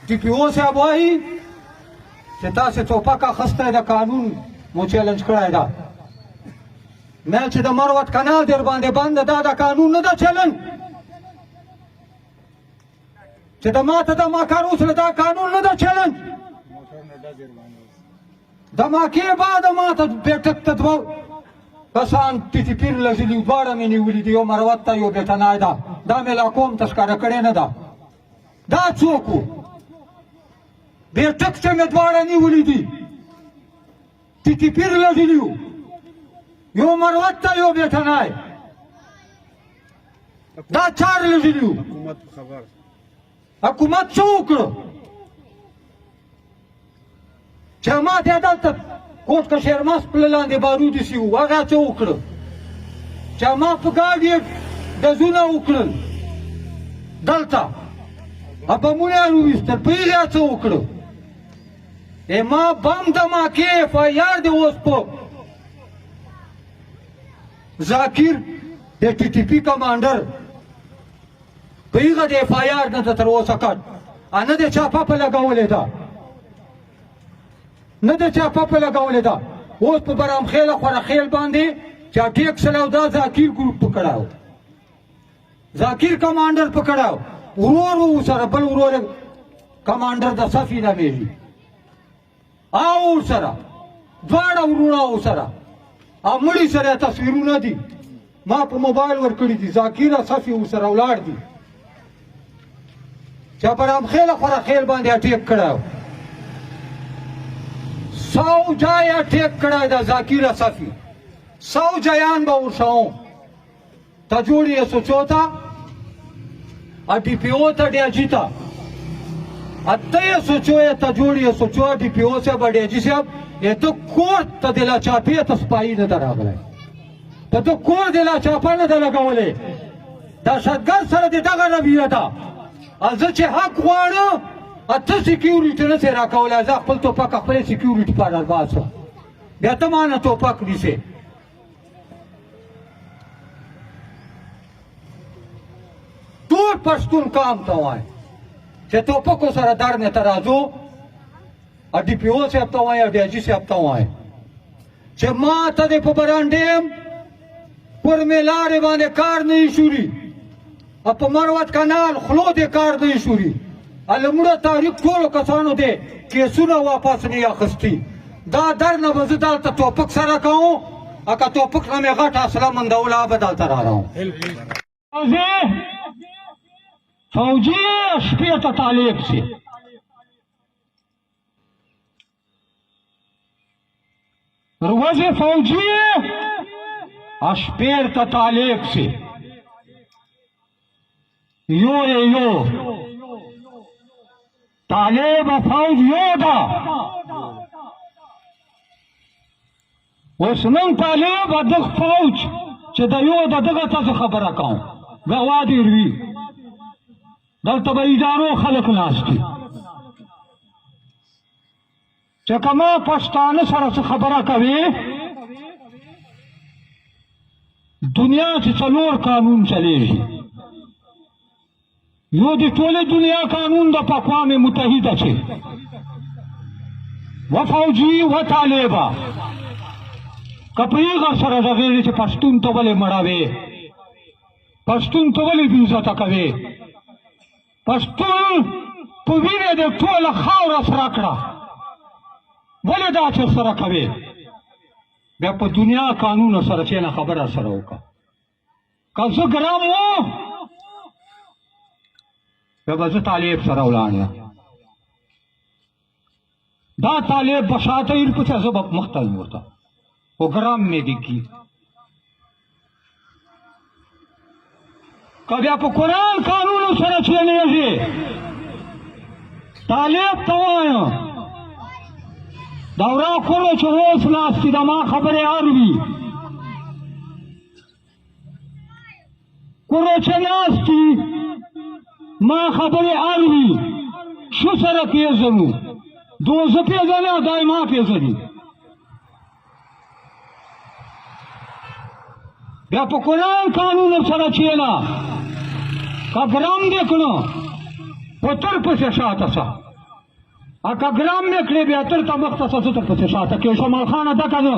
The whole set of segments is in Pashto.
ټي پي او صاحب وایي چې تاسې ټوپک اخیستی د قانون مو چیلنج کړی ده ما چې د مروت کنال در باندې بند دا د قانون نه ده چلنج چې د ماته د ماکارو سره دا قانون نه ده چلنج د ماکې بعد ماته بیټک ته دوه کسان ټي پیر لږلي دواړه مې نیولي دي یو مروت ته یو بیټنای ده دا مې لا کوم ته ښکاره کړې نه ده دا څوک و بیټک چې مې دواړه نیولي دي ټي پیر لږلي وو یو مروت ته یو بیټنای دا چار لږلي وو حکومت څه وکړو چې ما ته دلته کوټ که شیرماس پله لاندې بارود ایسي وو هغه څه وکړو چې ما په ګاډي ډزونه وکړل دلته بمونه یې وویستل په هغې څه وکړو ما بم د ماکې اف آی آر دی اوس په ذاکر د ټي ټي پي کمانډر په هغه د اف آی آر نه ده تر اوسه کټ نه د چاپه په لګولې ده نه د چاپه په لګولې ده اوس په برامخیله خورخیل باندې چا ټیک سلو دا ذاکر ګروپ پکړاو ذاکر کمانډر پکړاو ورور و سره بل ورور کمانډر د صفي نامیږي او ورسره دواړه ورونه ورسره او مړي سره تصویرونه دي ما په موبایل ورکړي دي ذاکر صفي ورسره ولاړ دي چا برامخیله خورخیل باندې اټیک کړی 100 جای اټیک کړی ده ذاکر صفي 100 جایان به ورسوم ته جوړ یې سوچو ته ډي پي او ته ډیاجي ته ته یې سوچو یې ته جوړ یې سوچو ډي پي او صاحب ډیاجي صاحب ته کور ته د لا چاپې ته سپایي نه ده راغلی ته کور د لا چاپه نه ده لګولی دهشتګرد سره د دغه رویه ده زه چې حق غواړم ته سیکیورټي نه سې راکولی زه خپل ټوپک خپلې سیکیورټي په درباسم بیا ته ما نه ټوپک نیسې ټول پښتون قام ته وایم چې ټوپکو سره درنې ته راځو ډي پي او صاحب ته وایم ډیاجي صاحب ته وایم چې ما ته دې په برانډیم پر مې لارې باندې کار نه ایښوري په مروت کنال خلو دې کار نه ایښوري لومړه تاریخ ټولو کسانو دې کیسونه واپس نه اخیستي دا درنه به زه دلته ټوپک سره کوم که ټوپک نه مې غټ اصله مندوله به دلته راروم فوجي شپې ته طالب سي روزي فوجي شپې ته طالب سي یو طالب فوج یو ده اوس نن طالب دغه فوج چې د یو د دغه ته خبره کوم ګوا دې وي دلته به ادارو خلک ناست دي چې که ما پښتانه سره څه خبره کوي دنیا چې څلور قانون چلیږي یو د ټولې دنیا قانون د اقوام متحده چې و فوجي و طالبه که په هغه سره غږېږي چې پښتون ته ولې مړوې پښتون ته ولې بې عزته کوې پښتون په وینې د ټوله خاوره سره کړه ولې دا چې سره کوې بیا په دنیا قانونو سره چې نه خبره سره وکړه که زه ګرام وو بیا به زه طالب سره ولاړ یم دا طالب به شاته ویل پسې زه به مخته یم ورته خو ګرام مې دیږي که بیا په قرآن قانونو سره چلېږي طالب ته وایم دورا کړو چې اوس ناست دي د ما خبرې اوري کړو چې ناست دي ما خبرې اوري شو سره پیژنو دوزه پیژنې او دای ما پیژني بیا په قرآن قانونو سره چېله که ګرام دې کړو په تر پسې شاته سه اکا ګرام مې کړې بیا تر ته مختصه زه درپسې شاته کې شمال خانه ده که نه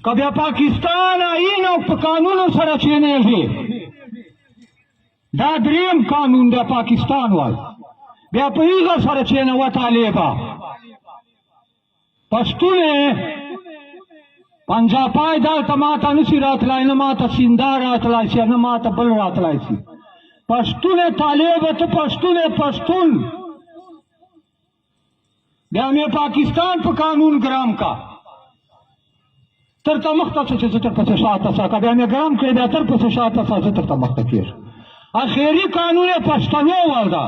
که بیا پاکستان آئین او په قانونو سره چینېږي دا دریم قانون دی پاکستان وال بیا په هغه سره چینوه طالبه پښتون پنجابی دلته ماته نشي راتلی نه ماته سینده راتلی شي نه ماته بل راتلی شي پښتون طالب ته پښتون بیا مې پاکستان په قانون ګرام کا تر ته مخته چې زه درپسې شاته سه که بیا مې ګرام کړې بیا درپسې شاته سه زه درته مخته کېږم اخري قانون یې پښتنو ور ده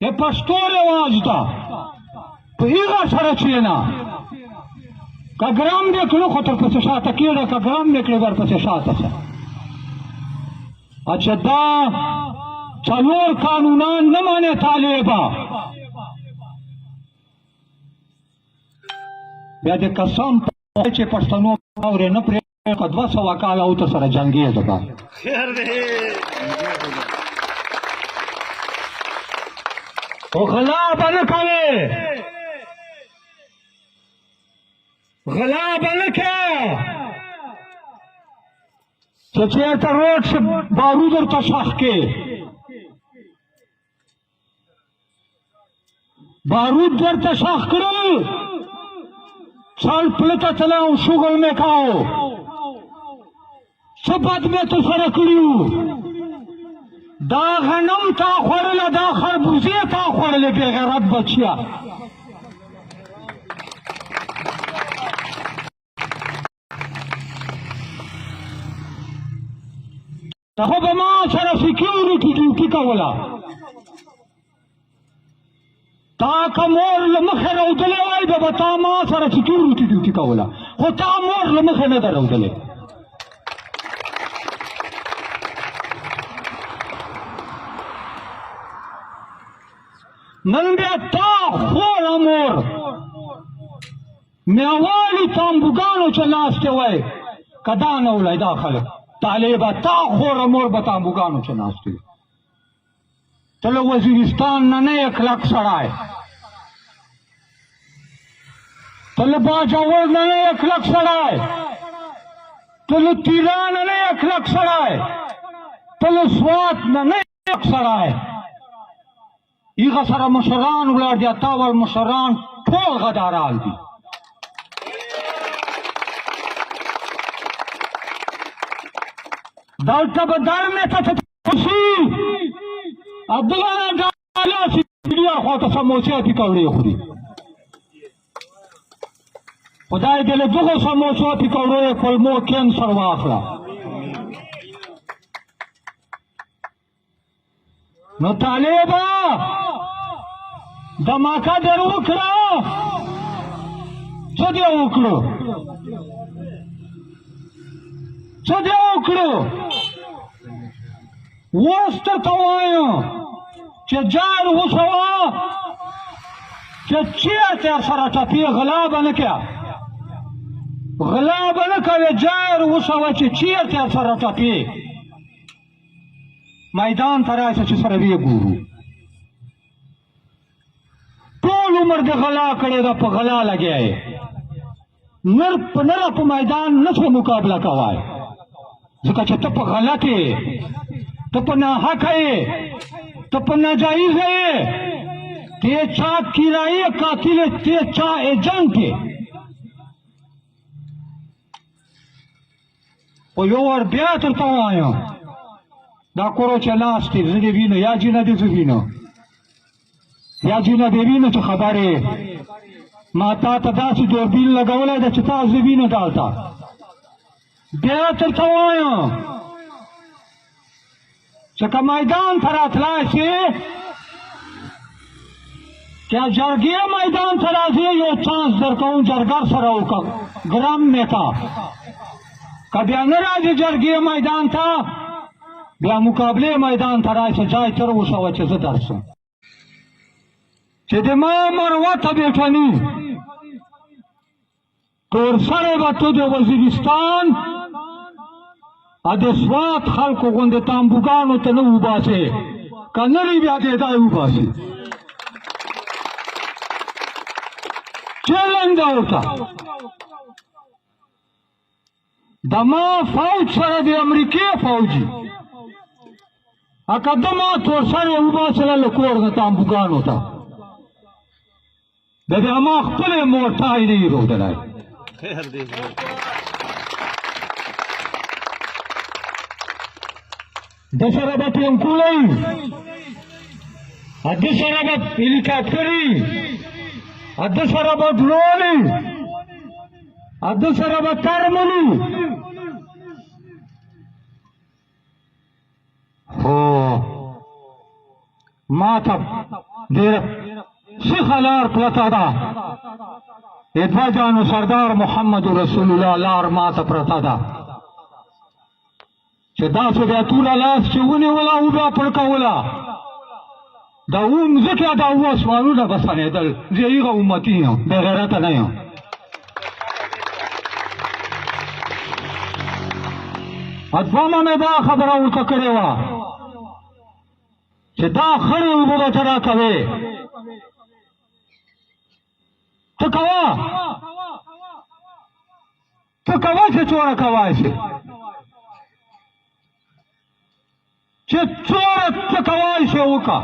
یې پښتو رواج ده په هغه سره کښېنه که ګرام دې کړو خو درپسې شاته کېږه که ګرام دې کړې ورپسې شاته سه اچھا دا څلور قانونان نه مانې طالبه بیا دې قسم چې پښتنو اورې نه پرې که 200 کاله او ته سره جنګېږه به خو غلا به نه کوې غلا به نه کوې چې چېرته روډ شي بارود ورته ښخ کې بارود ورته ښخ کړل چل پلته تله او شغل مې کاو څه بد مې تو سره کړي دا غنم تا خوړله دا خربوزې تا خوړلې بې غیرت بچیه ته خو به ما سره سیکیورټي ډیوټي کوله تا که مور له مخې رودلی وای بیا به تا ما سره سیکیورټي ډیوټي کوله خو تا مور له مخې نه ده رودلی نن بیا تا خوره مور میوالي تانبوګانو چې ناستې وای که دا نه ولی دا خلک طالبه تا خوره مور به تانبوګانو چې ناستې ته له وزیرستان نه نه یې کلک سړی ته له باجوړ نه نه یې کلک سړی ته له تیران نه نه یې کلک سړی ته له سوات نه نه یې کلک سړی هغه سره مشران ولاړ دي تا ول مشران ټول غداران دي دلته به درمې ته شي عبدالله ډاله شي دنیا خواته سموسې پکوړې خوري خدای دې له دغو سموسو پکوړو کولمو کینسر واخله نو طالبه دماکه در وکړه څه دې وکړو څه دې وکړو اوس درته وایم چې جار وشوه چې چېرته سره ټپې غلا به نه کوې غلا به نه کوې جار وشوه چې چېرته سره ټپې میدان ته راشه چې سره ویې ګورو ټول عمر دې غلا کړې ده په غلا لګیا یې نره په میدان نه شو مقابله کوای ځکه چې ته په غلط یې ته په ناحقه یې ته په ناجایزه یې ته چا کرایي قاتل ته چا ایجنټ یې خو یو ور بیا درته وایم دا کورو چې لاس دی زه دې وینو یا جینه دې زه وینو یا جینه دې وینو چې خبرې ما تا ته داسې دوربین لګولی ده چې تا زه وینو دلته بیا درته وایم چې که میدان ته راتلی شې که جرګې میدان ته راځې یو چانس درکوم جرګر سره وکړه ګرم مې کا که بیا نه راځې جرګې میدان ته بیا مقابله میدان ته راشه جای تر وشوه چې زه درسم چې د ما مروه ته بیټني تور سره به تو د وزیرستان ا د سوات خلکو غوندې تانبوګانو ته نه وباسې کنری بیا دې دا وباسي چیلنج دا ورته د ما فوج سره د امریکې فوجي اکه د ما تور سره وباسله له کور نه تامبوګانو ته د دې ما خپلې مور ټای نه یې رودلی د سره به ټینکولۍ د سره به هلیکاپټري د سره به ډرونې د سره به ترملي خو ما ته ډېره سیخه لار پرته ده د دوه جانو سردار محمد رسول الله لار ما ته پرته ده چې داسې بیا توره لاس چې ونیوله او بیا پړکوله دا اوه مځکې دا اوه اسمانونه به سنېدل زه هغه امتي یم بې غیرته نه یم دومه مې دا خبره ورته کړې وه چې دا خړې اوبه به ته راکوې ته کوه چې څومره کولی شې چې څومره ته کولی شې وکړه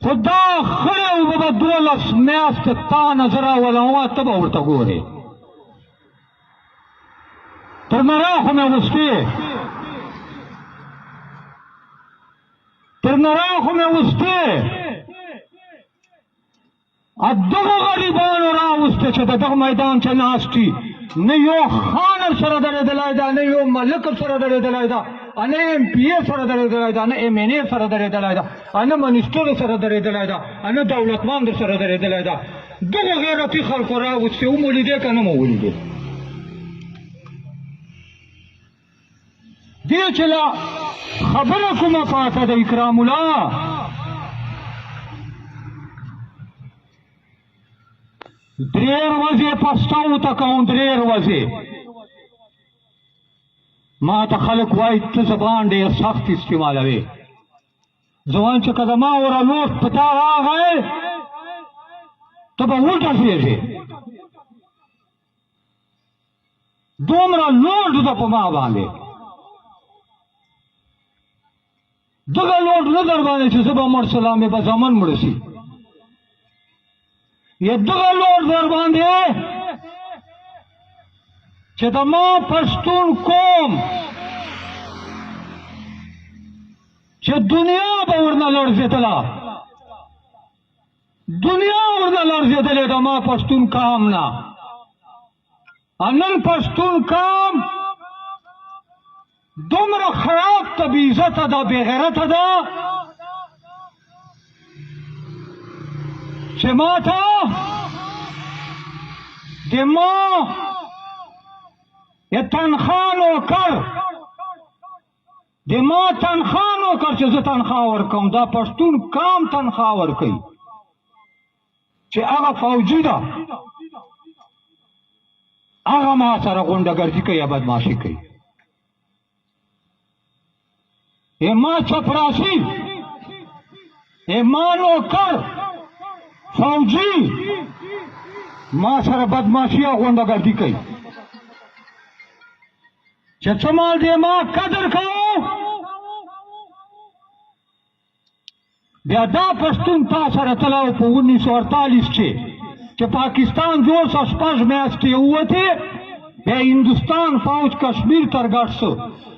خو دا خړې اوبه به 12 میاشتې تا نظر راولوه ته به ورته ګورې تر نراخو مې وستې دغه غریبانو راوستې چې د دغه میدان چې ناست دي نه یو خان سره درېدلی ده نه یو ملک سره درېدلی ده نه ایم پی ای سره درېدلی ده نه ایم این ای سره درېدلی ده نه منیسټر سره درېدلی ده نه دولتمند سره درېدلی ده دغه غیرتي خلکو راوستې ومو لیدې که نه مو ولیدې دې چې لا خبره کومه پاته ده اکرام الله درې ورځې پسټاو ته کوم 3 ورځې ما ته خلک وایي ته زبان ډېر سخت استعمالوې زه وایم چې که د ما وره لوټ په تا راغی ته به وډزېږې دومره لوټ ده په ما باندې دغه لوټ نه در باندې چې زه به مړ سلام مې به زامن مړه شي یا دغه لوټ در باندې چې د ما پښتون قوم چې دنیا به ورنه لړزېدله د ما پښتون قام نه نن پښتون قام دومره خراب ته بې عزته ده بې غیرته ده چې ما ته د ما تنخواه نوکر چې زه تنخواه ورکوم دا پښتون قام تنخواه ورکوي چې هغه فوجي ده هغه ما سره غونډهګردي کوي یا بدماشي کوي ما چپراسی ما نوکر فوجی ما سره بدماشي او غونډهګردي کوي چې څه مال دی ما قدر کوو بیا دا پښتون تا سره تللی په 1948 چې پاکستان جوړ شو 6 میاشتې ووتې بیا هندوستان فوج کشمیر تر ګډ شو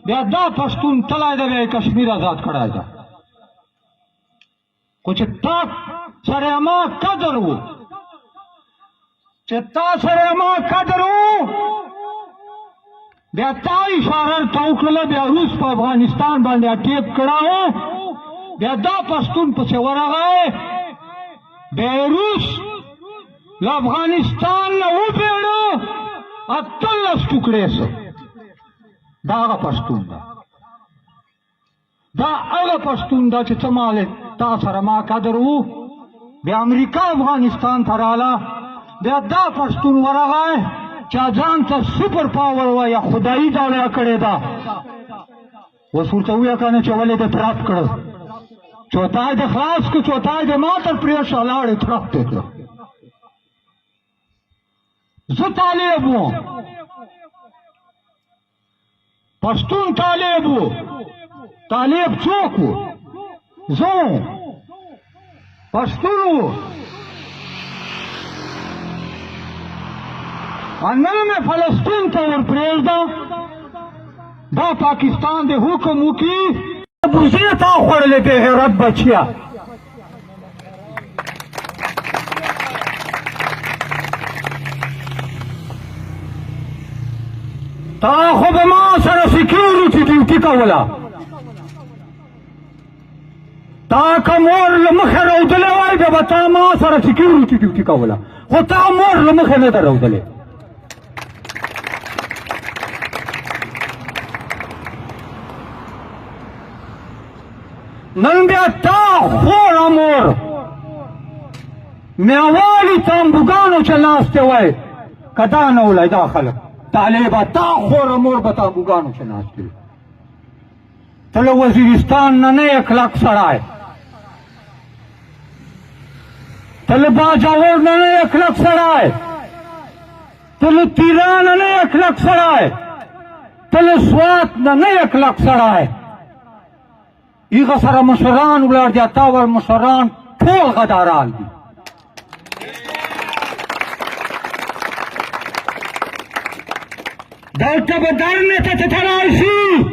بیا دا پښتون تللی ده بیا کشمیر آزاد کړی ده خو چې تا سره ما قدر و بیا تا اشاره ته وکړله بیا روس په افغانستان باندې اټیک کړی بیا دا پښتون پسې ورغی بیا روس له افغانستان نه وبېړه 18 ټوکړې شو دا هغه پښتون ده چې څه مال تا سره ما قدر و بیا امریکا افغانستان ته راله بیا دا پښتون ورغی چا ځان ته سپر پاور وایه خدایي داړه کړې ده اوس ورته ووایه که نه چې ولې دې تراب کړه چوتای د خلاص کو چوتای د ما تر پریښه لاړې طرف ته کړه زه طالب وم پښتون طالب و طالب څوک و زه پښتون و نن مې فلسطین ته ور پرېږده دا پاکستان د حکم وکړي بوزې تا خوړلې بې غیرت بچیا تا خو به ما سره سکیورټي ډیوټي کوله تا که مور له مخې رودلی وای بیا به تا ما سره سکیورټي ډیوټي کوله خو تا مور له مخې نه ده رودلی نن بیا تا خوره مور میوالي تانبوګانو چې ناستې وای که دا نه ولی دا خلک طالبه تا خوره مور به تانبوګانو چې ناستې وي ته له وزیرستان نه نه یې کلک سړی ته له باجوړ نه نه یې کلک سړی ته له تیران نه نه یې کلک سړی ته له سوات نه نه یې کلک سړی ایغه سره مشران ولاړ دي تا ور مشران ټول غداران دي دلته به درنې ته تلای شي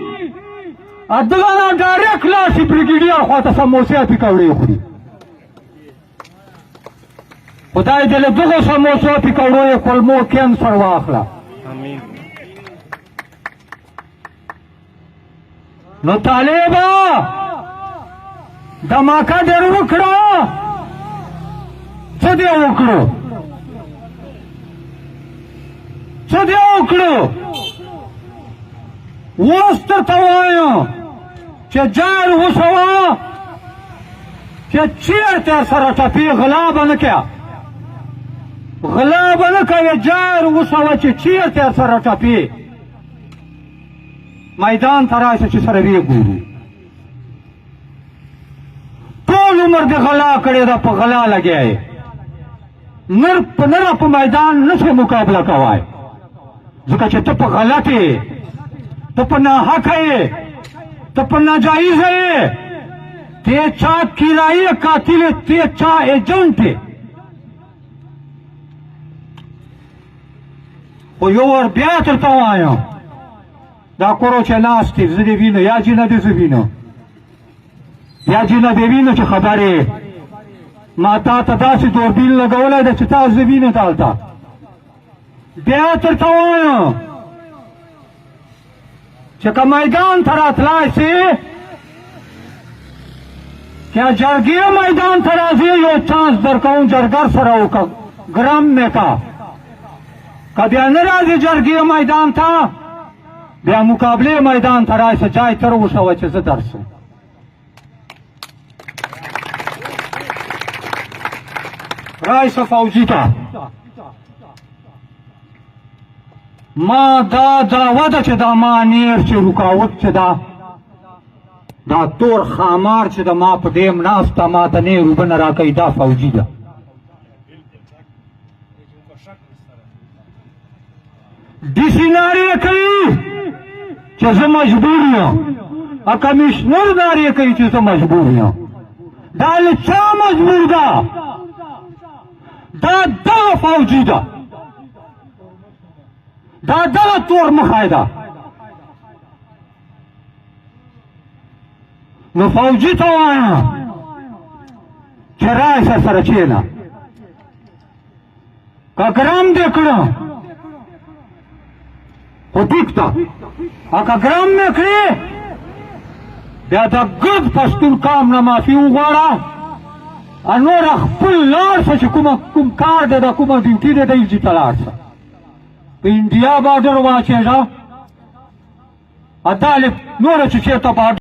دغه نه ډایرکټ لاړ شي بریګیډیر خواته سموسې پکوړې وخوري خدای دې له دغو سموسو پکوړو یې کولمو کینسر واخله نو طالبه دماکه ډېر وکړه څه دې وکړو څه دې وکړو اوس درته وایم چې جار وسوه چې چېرته سره ټپې غلا به نه کړه غلا به نه کوې جار وسوه چې چېرته سره ټپې میدان ته راشه چې سره ویې ګورو ټول عمر دې غلا کړې ده په غلا لګیا یې نره په میدان نشې مقابله کوای ځکه چې ته په غلط یې ته په ناحقه یې ته په ناجایزه یې ته چا کرایي قاتل یې ته چا ایجنټ یې خو یو ور بیا درته وایم دا کورو چې ناست دي زه دې وینو یا جینه دې زه وینو یا جینه دې وینو چې خبرې ما تا ته داسې دوربین لګولی ده چې تا زه وینو دلته بیا درته وایم چې که میدان ته راتلی سې که جرګې میدان ته راځې یو چانس درکوم جرګر سره وکړه ګرم مې کا که بیا نه راځې جرګې میدان ته بیا مقابله میدان ته راشه جای تر وښوه چې زه درسم راشه فوجي ته ما دا دعوه ده چې دا ما نیر چې رکاوټ چې دا تور خامار چې د ما په ډیم ناسته ما ته نه روبه نه راکوي دا فوجي ده ډیسي نارې کوي چې زه مجبور یم کمیشنر نارې کوي چې زه مجبور یم دا له چا مجبور ده دا دغه فوجي ده دا دغه تور مخی ده نو فوجي ته وایم چې راشه سره کښېنه که ګرم دې کړم خو ټیک ده که ګرم مې کړې بیا د ګرد پښتون قام نه معافي وغواړه نور خپل لاړ شه چې کوم کار دی د کومه ډیوټي دی دلجي ته لاړ شه په انډیا باډر واچېږه دا نوره چې چېرته باډر